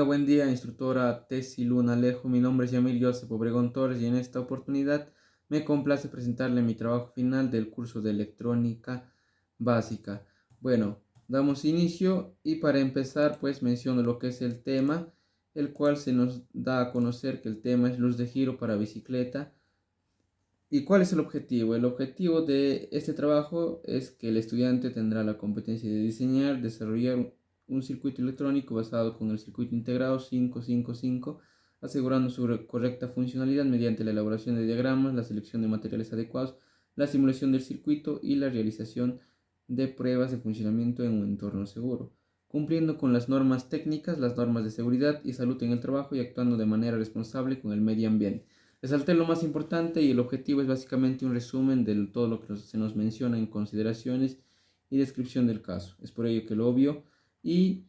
Buen día, instructora Tessy Luna Alejo. Mi nombre es Yamil Joseph Obregón Torres y en esta oportunidad me complace presentarle mi trabajo final del curso de electrónica básica. Bueno, damos inicio y para empezar pues menciono lo que es el tema, el cual se nos da a conocer que el tema es luz de giro para bicicleta. ¿Y cuál es el objetivo? El objetivo de este trabajo es que el estudiante tendrá la competencia de diseñar, desarrollar un circuito electrónico basado con el circuito integrado 555, asegurando su correcta funcionalidad mediante la elaboración de diagramas, la selección de materiales adecuados, la simulación del circuito y la realización de pruebas de funcionamiento en un entorno seguro, cumpliendo con las normas técnicas, las normas de seguridad y salud en el trabajo y actuando de manera responsable con el medio ambiente. Resalté lo más importante y el objetivo es básicamente un resumen de todo lo que se nos menciona en consideraciones y descripción del caso. Es por ello que lo obvio y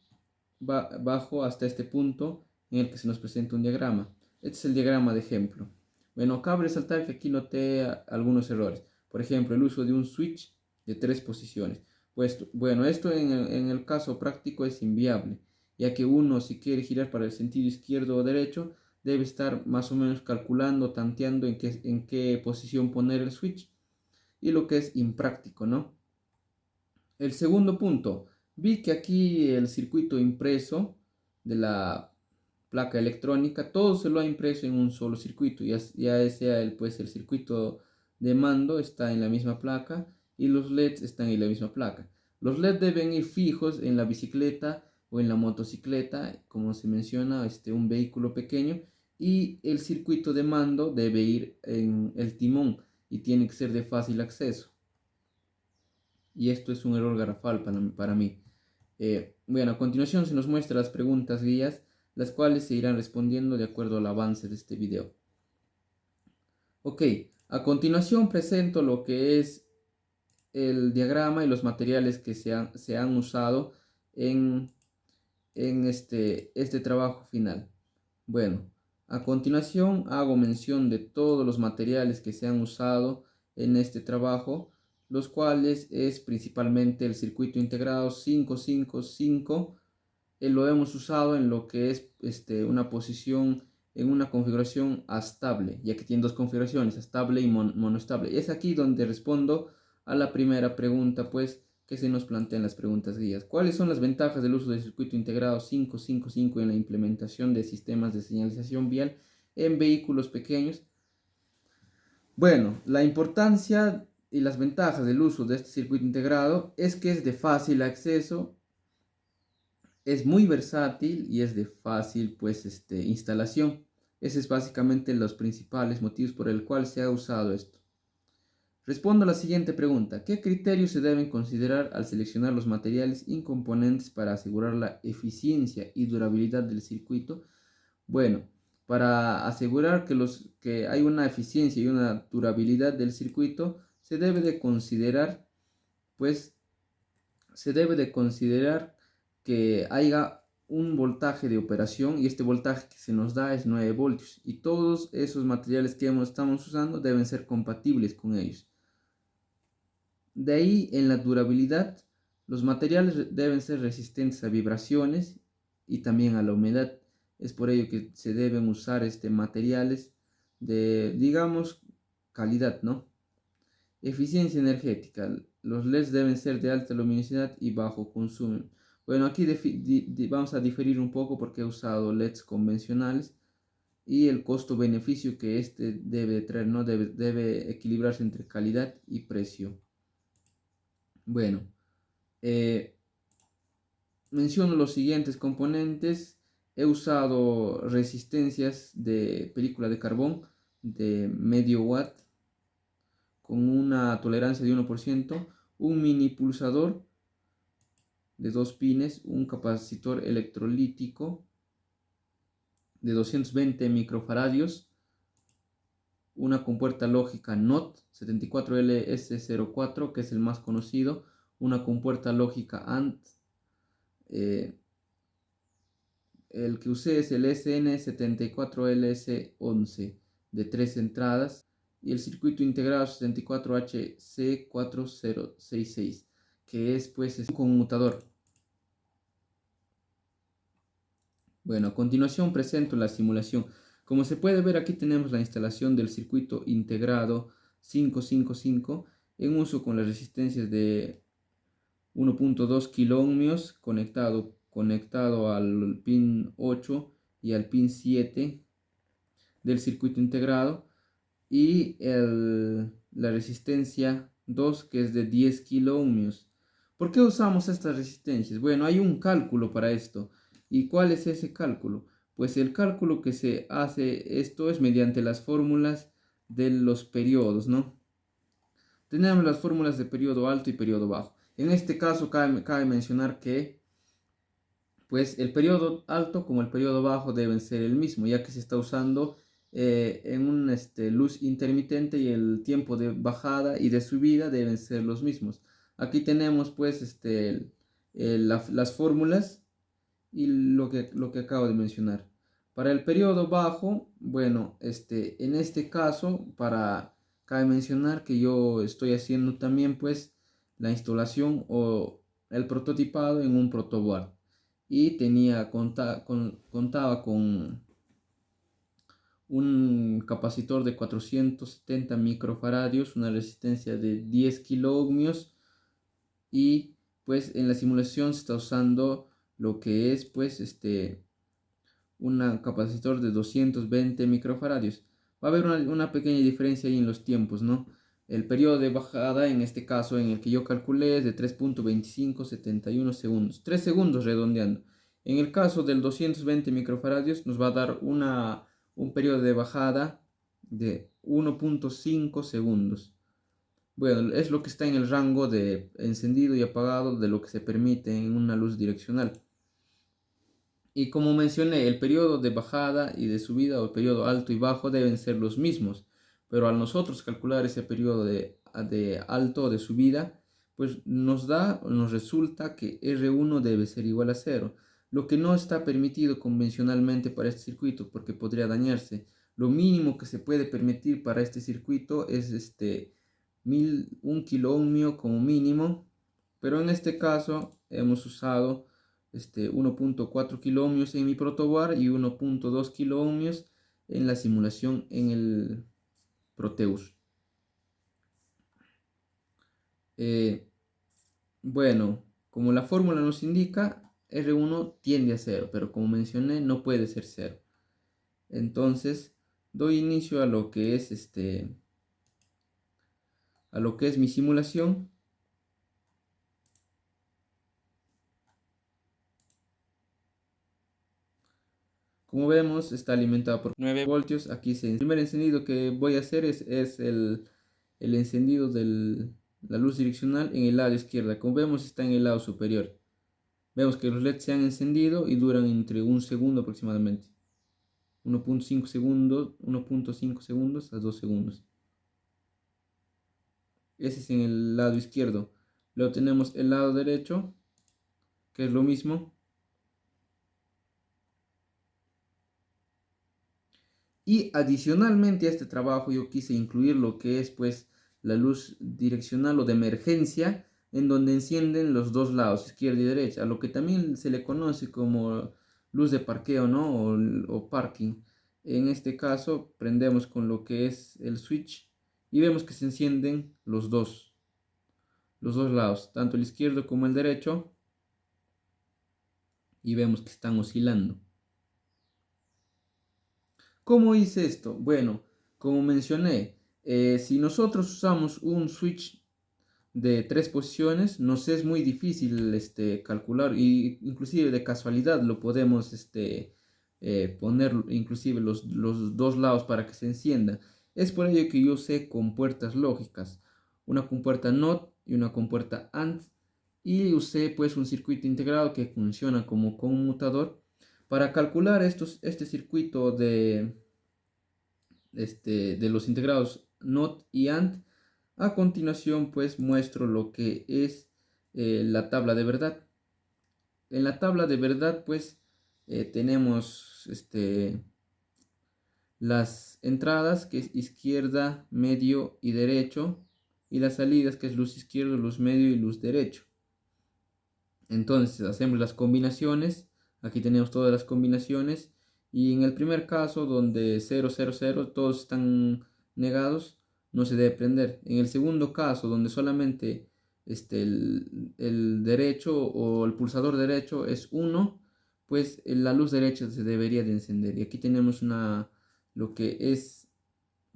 bajo hasta este punto en el que se nos presenta un diagrama. Este es el diagrama de ejemplo. Bueno, cabe resaltar que aquí noté algunos errores. Por ejemplo, el uso de un switch de 3 posiciones. Pues bueno, esto en el caso práctico es inviable, ya que uno si quiere girar para el sentido izquierdo o derecho, debe estar más o menos calculando, tanteando en qué posición poner el switch, y lo que es impráctico, ¿no? El segundo punto, vi que aquí el circuito impreso de la placa electrónica, todo se lo ha impreso en un solo circuito, ya sea pues el circuito de mando está en la misma placa y los LEDs están en la misma placa. Los LEDs deben ir fijos en la bicicleta o en la motocicleta, como se menciona, un vehículo pequeño, y el circuito de mando debe ir en el timón y tiene que ser de fácil acceso. Y esto es un error garrafal para mí. Bueno, a continuación se nos muestra las preguntas guías, las cuales se irán respondiendo de acuerdo al avance de este video. Ok, a continuación presento lo que es el diagrama y los materiales que se han usado en este trabajo final. Bueno, a continuación hago mención de todos los materiales que se han usado en este trabajo, los cuales es principalmente el circuito integrado 555. Lo hemos usado en lo que es una posición en una configuración estable, ya que tiene dos configuraciones, estable y monoestable. Es aquí donde respondo a la primera pregunta, pues, que se nos plantea en las preguntas guías. ¿Cuáles son las ventajas del uso del circuito integrado 555 en la implementación de sistemas de señalización vial en vehículos pequeños? Bueno, la importancia y las ventajas del uso de este circuito integrado es que es de fácil acceso, es muy versátil y es de fácil pues instalación. Ese es básicamente los principales motivos por el cual se ha usado esto. Respondo a la siguiente pregunta: ¿qué criterios se deben considerar al seleccionar los materiales y componentes para asegurar la eficiencia y durabilidad del circuito? Bueno, para asegurar que hay una eficiencia y una durabilidad del circuito, se debe de considerar pues se debe de considerar que haya un voltaje de operación, y este voltaje que se nos da es 9 voltios, y todos esos materiales que estamos usando deben ser compatibles con ellos. De ahí, en la durabilidad, los materiales deben ser resistentes a vibraciones y también a la humedad. Es por ello que se deben usar materiales de, digamos, calidad, ¿no? Eficiencia energética. Los LEDs deben ser de alta luminosidad y bajo consumo. Bueno, aquí vamos a diferir un poco porque he usado LEDs convencionales y el costo-beneficio que debe traer, ¿no? Debe equilibrarse entre calidad y precio. Bueno, menciono los siguientes componentes. He usado resistencias de película de carbón de medio watt con una tolerancia de 1%, un mini pulsador de 2 pines, un capacitor electrolítico de 220 microfaradios, una compuerta lógica NOT 74LS04, que es el más conocido, una compuerta lógica ANT, el que usé es el SN74LS11 de 3 entradas, y el circuito integrado 64HC4066, que es pues un conmutador. Bueno, a continuación presento la simulación. Como se puede ver, aquí tenemos la instalación del circuito integrado 555 en uso con las resistencias de 1.2 kiloohmios conectado al pin 8 y al pin 7 del circuito integrado, y la resistencia 2, que es de 10 kiloohmios. ¿Por qué usamos estas resistencias? Bueno, hay un cálculo para esto. ¿Y cuál es ese cálculo? Pues el cálculo que se hace esto es mediante las fórmulas de los periodos, ¿no? Tenemos las fórmulas de periodo alto y periodo bajo. En este caso cabe mencionar que pues el periodo alto como el periodo bajo deben ser el mismo, ya que se está usando en una luz intermitente, y el tiempo de bajada y de subida deben ser los mismos. Aquí tenemos pues las fórmulas y lo que acabo de mencionar. Para el periodo bajo, bueno, en este caso, cabe mencionar que yo estoy haciendo también pues la instalación o el prototipado en un protoboard, y contaba con un capacitor de 470 microfaradios, una resistencia de 10 kiloohmios, y pues en la simulación se está usando lo que es pues un capacitor de 220 microfaradios. Va a haber una pequeña diferencia ahí en los tiempos, ¿no? El periodo de bajada, en este caso, en el que yo calculé, es de 3.2571 segundos. 3 segundos redondeando. En el caso del 220 microfaradios, nos va a dar un periodo de bajada de 1.5 segundos. Bueno, es lo que está en el rango de encendido y apagado de lo que se permite en una luz direccional. Y como mencioné, el periodo de bajada y de subida, o el periodo alto y bajo, deben ser los mismos. Pero al nosotros calcular ese periodo de alto o de subida, pues nos resulta que R1 debe ser igual a 0. Lo que no está permitido convencionalmente para este circuito, porque podría dañarse. Lo mínimo que se puede permitir para este circuito es 1 kiloohmio como mínimo. Pero en este caso hemos usado 1.4 kiloohmios en mi protoboard y 1.2 kiloohmios en la simulación en el Proteus. Bueno, como la fórmula nos indica, R1 tiende a 0, pero como mencioné, no puede ser 0. Entonces, doy inicio a lo que es mi simulación. Como vemos, está alimentado por 9 voltios. Aquí el primer encendido que voy a hacer es el encendido de la luz direccional en el lado izquierdo. Como vemos, está en el lado superior. Vemos que los LEDs se han encendido y duran entre un segundo aproximadamente. 1.5 segundos, 1.5 segundos a 2 segundos. Ese es en el lado izquierdo. Luego tenemos el lado derecho, que es lo mismo. Y adicionalmente a este trabajo yo quise incluir lo que es pues la luz direccional o de emergencia, en donde encienden los dos lados, izquierda y derecha, a lo que también se le conoce como luz de parqueo, ¿no? O parking. En este caso prendemos con lo que es el switch y vemos que se encienden los dos lados, tanto el izquierdo como el derecho, y vemos que están oscilando. ¿Cómo hice esto? Bueno, como mencioné, si nosotros usamos un switch de 3 posiciones, nos es muy difícil calcular, y inclusive de casualidad lo podemos poner inclusive los dos lados para que se encienda. Es por ello que yo usé compuertas lógicas, una compuerta NOT y una compuerta AND, y usé pues un circuito integrado que funciona como conmutador para calcular este circuito de los integrados NOT y AND. A continuación pues muestro lo que es la tabla de verdad. En la tabla de verdad pues tenemos las entradas, que es izquierda, medio y derecho, y las salidas, que es luz izquierdo, luz medio y luz derecho. Entonces hacemos las combinaciones Aquí tenemos todas las combinaciones y en el primer caso donde 0, 0, 0 todos están negados, no se debe prender. En el segundo caso donde solamente el derecho o el pulsador derecho es 1, pues la luz derecha se debería de encender. Y aquí tenemos lo que es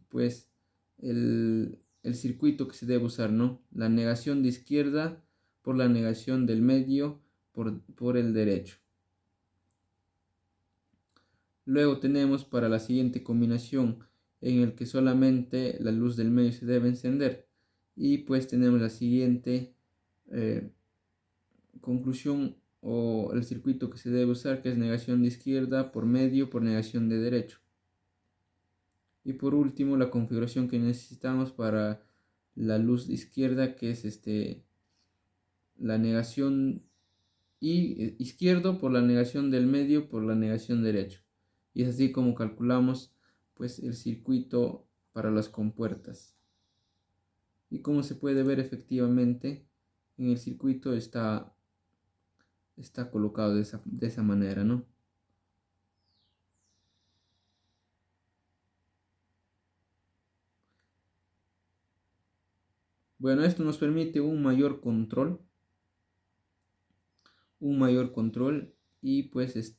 pues el circuito que se debe usar, ¿no? La negación de izquierda por la negación del medio por el derecho. Luego tenemos para la siguiente combinación en el que solamente la luz del medio se debe encender. Y pues tenemos la siguiente conclusión o el circuito que se debe usar, que es negación de izquierda por medio por negación de derecho. Y por último, la configuración que necesitamos para la luz de izquierda, que es la negación izquierdo por la negación del medio por la negación derecho. Y es así como calculamos pues el circuito para las compuertas. Y como se puede ver efectivamente en el circuito está colocado de esa manera, ¿no? Bueno, esto nos permite un mayor control y pues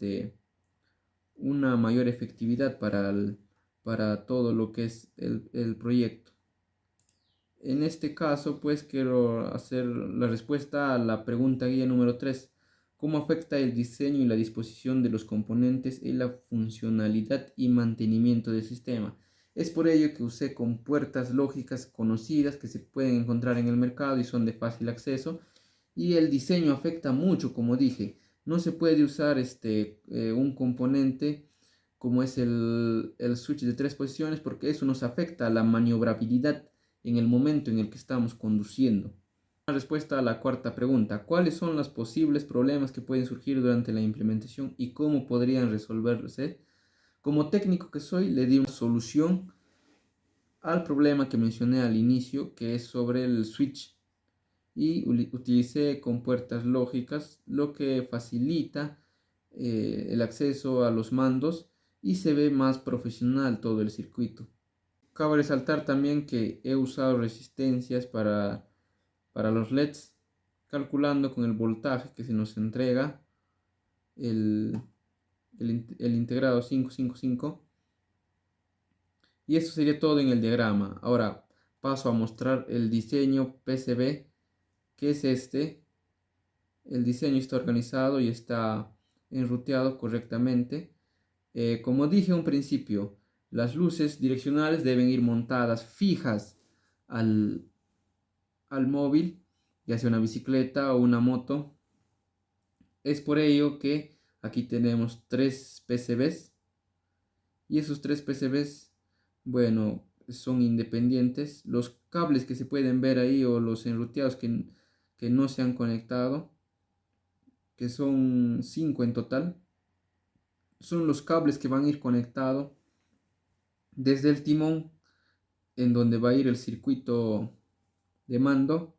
una mayor efectividad para todo lo que es el proyecto. En este caso, pues quiero hacer la respuesta a la pregunta guía número 3. ¿Cómo afecta el diseño y la disposición de los componentes en la funcionalidad y mantenimiento del sistema? Es por ello que usé compuertas lógicas conocidas que se pueden encontrar en el mercado y son de fácil acceso. Y el diseño afecta mucho, como dije. No se puede usar un componente como es el switch de 3 posiciones porque eso nos afecta a la maniobrabilidad en el momento en el que estamos conduciendo. La respuesta a la cuarta pregunta: ¿cuáles son los posibles problemas que pueden surgir durante la implementación y cómo podrían resolverse? Como técnico que soy, le di una solución al problema que mencioné al inicio, que es sobre el switch, y utilicé compuertas lógicas, lo que facilita el acceso a los mandos y se ve más profesional todo el circuito. Cabe resaltar también que he usado resistencias para los LEDs, calculando con el voltaje que se nos entrega el, el integrado 555. Y eso sería todo en el diagrama. Ahora paso a mostrar el diseño PCB, que es este. El diseño está organizado y está enruteado correctamente. Como dije a un principio, las luces direccionales deben ir montadas fijas al, al móvil, ya sea una bicicleta o una moto. Es por ello que aquí tenemos 3 PCBs y esos 3 PCBs, bueno, son independientes. Los cables que se pueden ver ahí o los enruteados que no se han conectado, que son 5 en total, son los cables que van a ir conectados desde el timón, en donde va a ir el circuito de mando,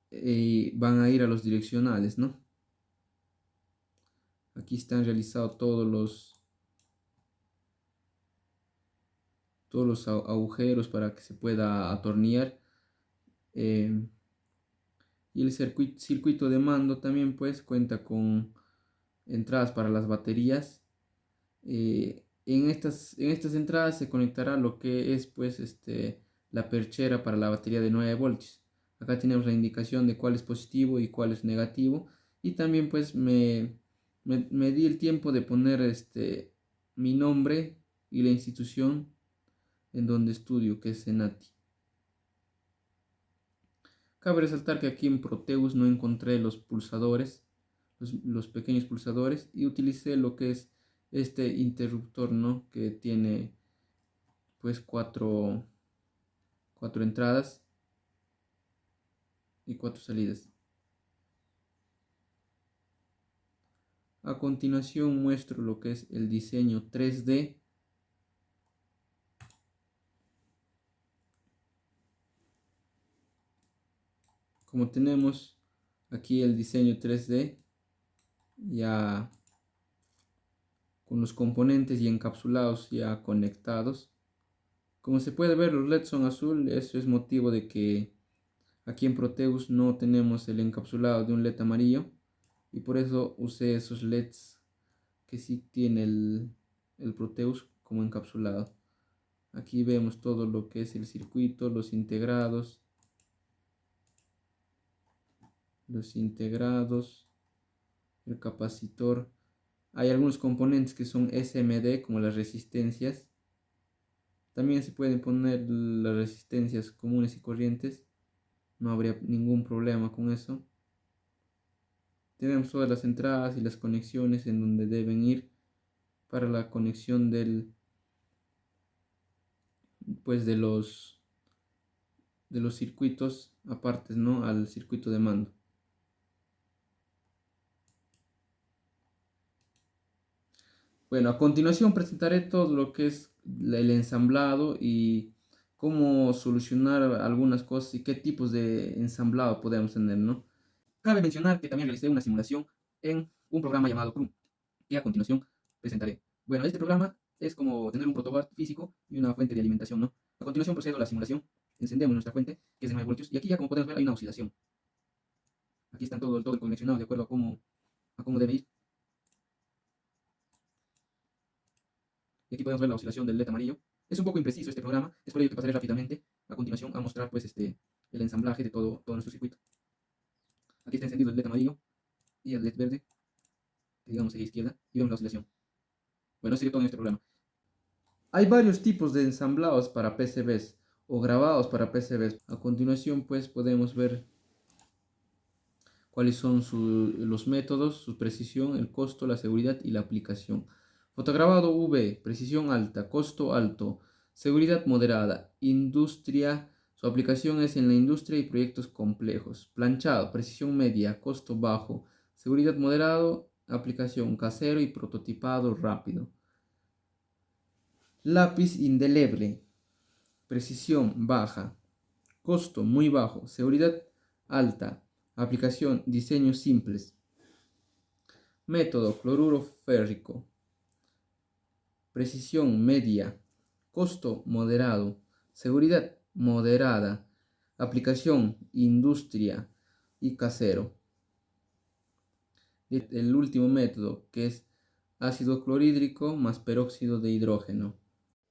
y van a ir a los direccionales, ¿no? Aquí están realizados todos los agujeros para que se pueda atornillar. Y el circuito de mando también pues cuenta con entradas para las baterías. En estas entradas se conectará lo que es pues la perchera para la batería de 9 voltios. Acá tenemos la indicación de cuál es positivo y cuál es negativo. Y también pues me di el tiempo de poner mi nombre y la institución en donde estudio, que es Senati. Cabe resaltar que aquí en Proteus no encontré los pulsadores, los pequeños pulsadores, y utilicé lo que es este interruptor, ¿no? Que tiene pues cuatro entradas y 4 salidas. A continuación muestro lo que es el diseño 3D. Como tenemos aquí el diseño 3D, ya con los componentes y encapsulados ya conectados. Como se puede ver, los LEDs son azul. Eso es motivo de que aquí en Proteus no tenemos el encapsulado de un LED amarillo, y por eso usé esos LEDs que sí tiene el Proteus como encapsulado. Aquí vemos todo lo que es el circuito, los integrados, el capacitor. Hay algunos componentes que son SMD, como las resistencias. También se pueden poner las resistencias comunes y corrientes, no habría ningún problema con eso. Tenemos todas las entradas y las conexiones en donde deben ir para la conexión pues de los circuitos aparte, ¿no?, al circuito de mando. Bueno, a continuación presentaré todo lo que es el ensamblado y cómo solucionar algunas cosas y qué tipos de ensamblado podemos tener, ¿no? Cabe mencionar que también realicé una simulación en un programa llamado CRUM, que a continuación presentaré. Bueno, este programa es como tener un protoboard físico y una fuente de alimentación, ¿no? A continuación procedo a la simulación. Encendemos nuestra fuente, que es de 9 voltios, y aquí ya, como podemos ver, hay una oscilación. Aquí está todo el conexionado de acuerdo a cómo debe ir. Y aquí podemos ver la oscilación del LED amarillo. Es un poco impreciso este programa, es por ello que pasaré rápidamente a continuación a mostrar pues el ensamblaje de todo nuestro circuito. Aquí está encendido el LED amarillo y el LED verde, que digamos aquí a izquierda, y vemos la oscilación. Bueno, eso sería todo en este programa. Hay varios tipos de ensamblados para PCBs o grabados para PCBs. A continuación pues podemos ver cuáles son los métodos, su precisión, el costo, la seguridad y la aplicación. Fotograbado V, precisión alta, costo alto, seguridad moderada, industria, su aplicación es en la industria y proyectos complejos. Planchado, precisión media, costo bajo, seguridad moderado, aplicación casero y prototipado rápido. Lápiz indeleble, precisión baja, costo muy bajo, seguridad alta, aplicación diseños simples. Método cloruro férrico, precisión media, costo moderado, seguridad moderada, aplicación industria y casero. El último método, que es ácido clorhídrico más peróxido de hidrógeno.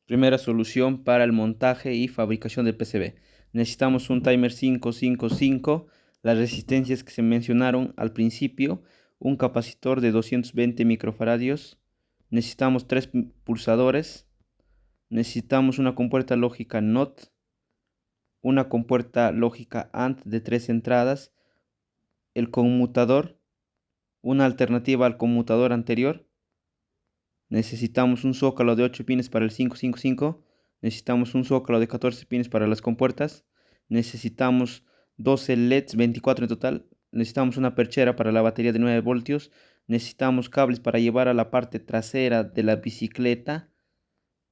Primera solución para el montaje y fabricación del PCB. Necesitamos un timer 555, las resistencias que se mencionaron al principio, un capacitor de 220 microfaradios, necesitamos 3 pulsadores, necesitamos una compuerta lógica NOT, una compuerta lógica AND de 3 entradas, el conmutador, una alternativa al conmutador anterior. Necesitamos un zócalo de 8 pines para el 555. Necesitamos un zócalo de 14 pines para las compuertas. Necesitamos 12 LEDs, 24 en total. Necesitamos una perchera para la batería de 9 voltios. Necesitamos cables para llevar a la parte trasera de la bicicleta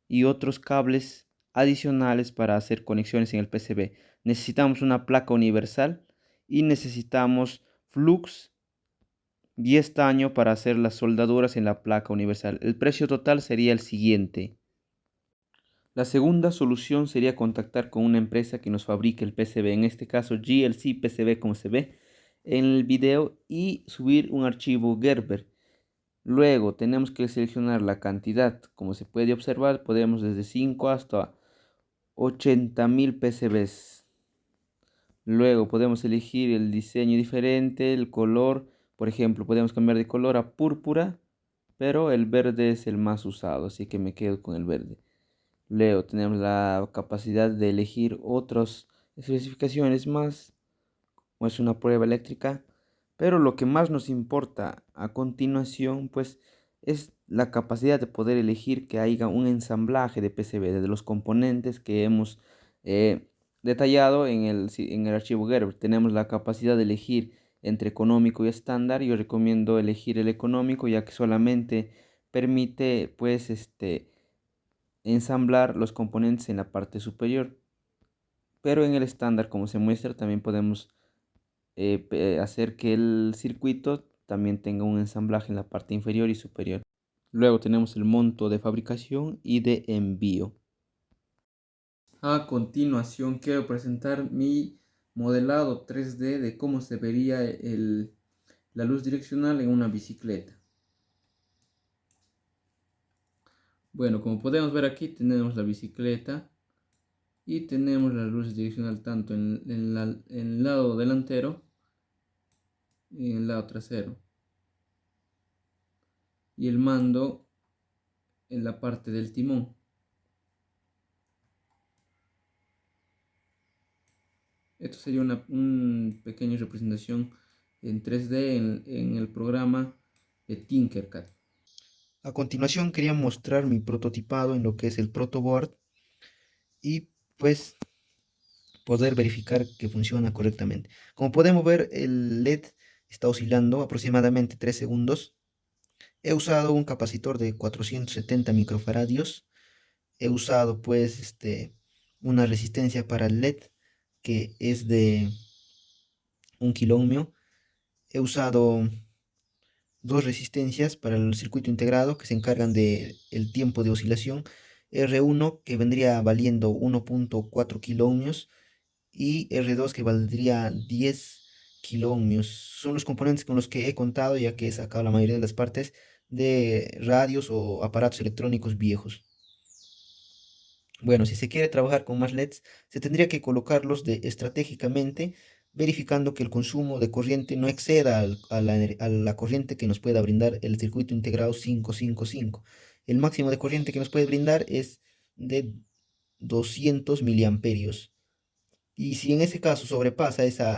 y otros cables adicionales para hacer conexiones en el PCB. Necesitamos una placa universal y necesitamos flux y estaño para hacer las soldaduras en la placa universal. El precio total sería el siguiente. La segunda solución sería contactar con una empresa que nos fabrique el PCB, en este caso GLC PCB, como se ve en el video, y subir un archivo Gerber. Luego tenemos que seleccionar la cantidad. Como se puede observar, podemos desde 5 hasta 80.000 PCBs. Luego podemos elegir el diseño diferente, el color. Por ejemplo, podemos cambiar de color a púrpura, pero el verde es el más usado, así que me quedo con el verde. Luego tenemos la capacidad de elegir otras especificaciones más, como es una prueba eléctrica. Pero lo que más nos importa a continuación, pues, es la capacidad de poder elegir que haya un ensamblaje de PCB de los componentes que hemos detallado en el archivo Gerber. Tenemos la capacidad de elegir entre económico y estándar. Yo recomiendo elegir el económico, ya que solamente permite pues ensamblar los componentes en la parte superior. Pero en el estándar, como se muestra, también podemos hacer que el circuito también tenga un ensamblaje en la parte inferior y superior. Luego tenemos el monto de fabricación y de envío. A continuación quiero presentar mi modelado 3D de cómo se vería la luz direccional en una bicicleta. Bueno, como podemos ver aquí tenemos la bicicleta y tenemos la luz direccional tanto en el lado delantero y en el lado trasero. Y el mando en la parte del timón. Esto sería una pequeña representación en 3D en el programa de Tinkercad. A continuación quería mostrar mi prototipado en lo que es el protoboard y pues poder verificar que funciona correctamente. Como podemos ver, el LED está oscilando aproximadamente 3 segundos. He usado un capacitor de 470 microfaradios. He usado pues una resistencia para el LED que es de 1 kilo ohmio. He usado dos resistencias para el circuito integrado que se encargan de el tiempo de oscilación. R1 que vendría valiendo 1.4 kilo ohmios y R2 que valdría 10 kilo ohmios. Son los componentes con los que he contado ya que he sacado la mayoría de las partes de radios o aparatos electrónicos viejos. Bueno, si se quiere trabajar con más LEDs, se tendría que colocarlos estratégicamente, verificando que el consumo de corriente no exceda a la corriente que nos pueda brindar el circuito integrado 555. El máximo de corriente que nos puede brindar es de 200 miliamperios. Y si en ese caso sobrepasa esa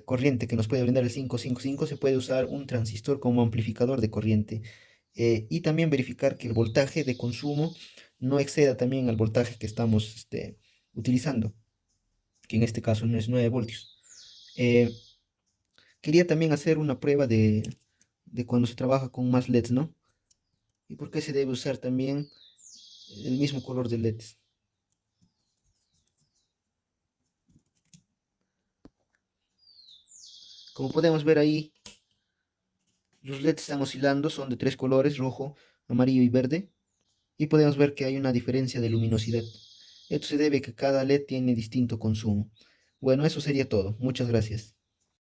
corriente que nos puede brindar el 555, se puede usar un transistor como amplificador de corriente. Y también verificar que el voltaje de consumo no exceda también al voltaje que estamos utilizando, que en este caso no es 9 voltios. Eh, Quería también hacer una prueba de cuando se trabaja con más LEDs, ¿no? ¿Y por qué se debe usar también el mismo color de LEDs? Como podemos ver ahí, los LEDs están oscilando, son de tres colores, rojo, amarillo y verde. Y podemos ver que hay una diferencia de luminosidad. Esto se debe a que cada LED tiene distinto consumo. Bueno, eso sería todo. Muchas gracias.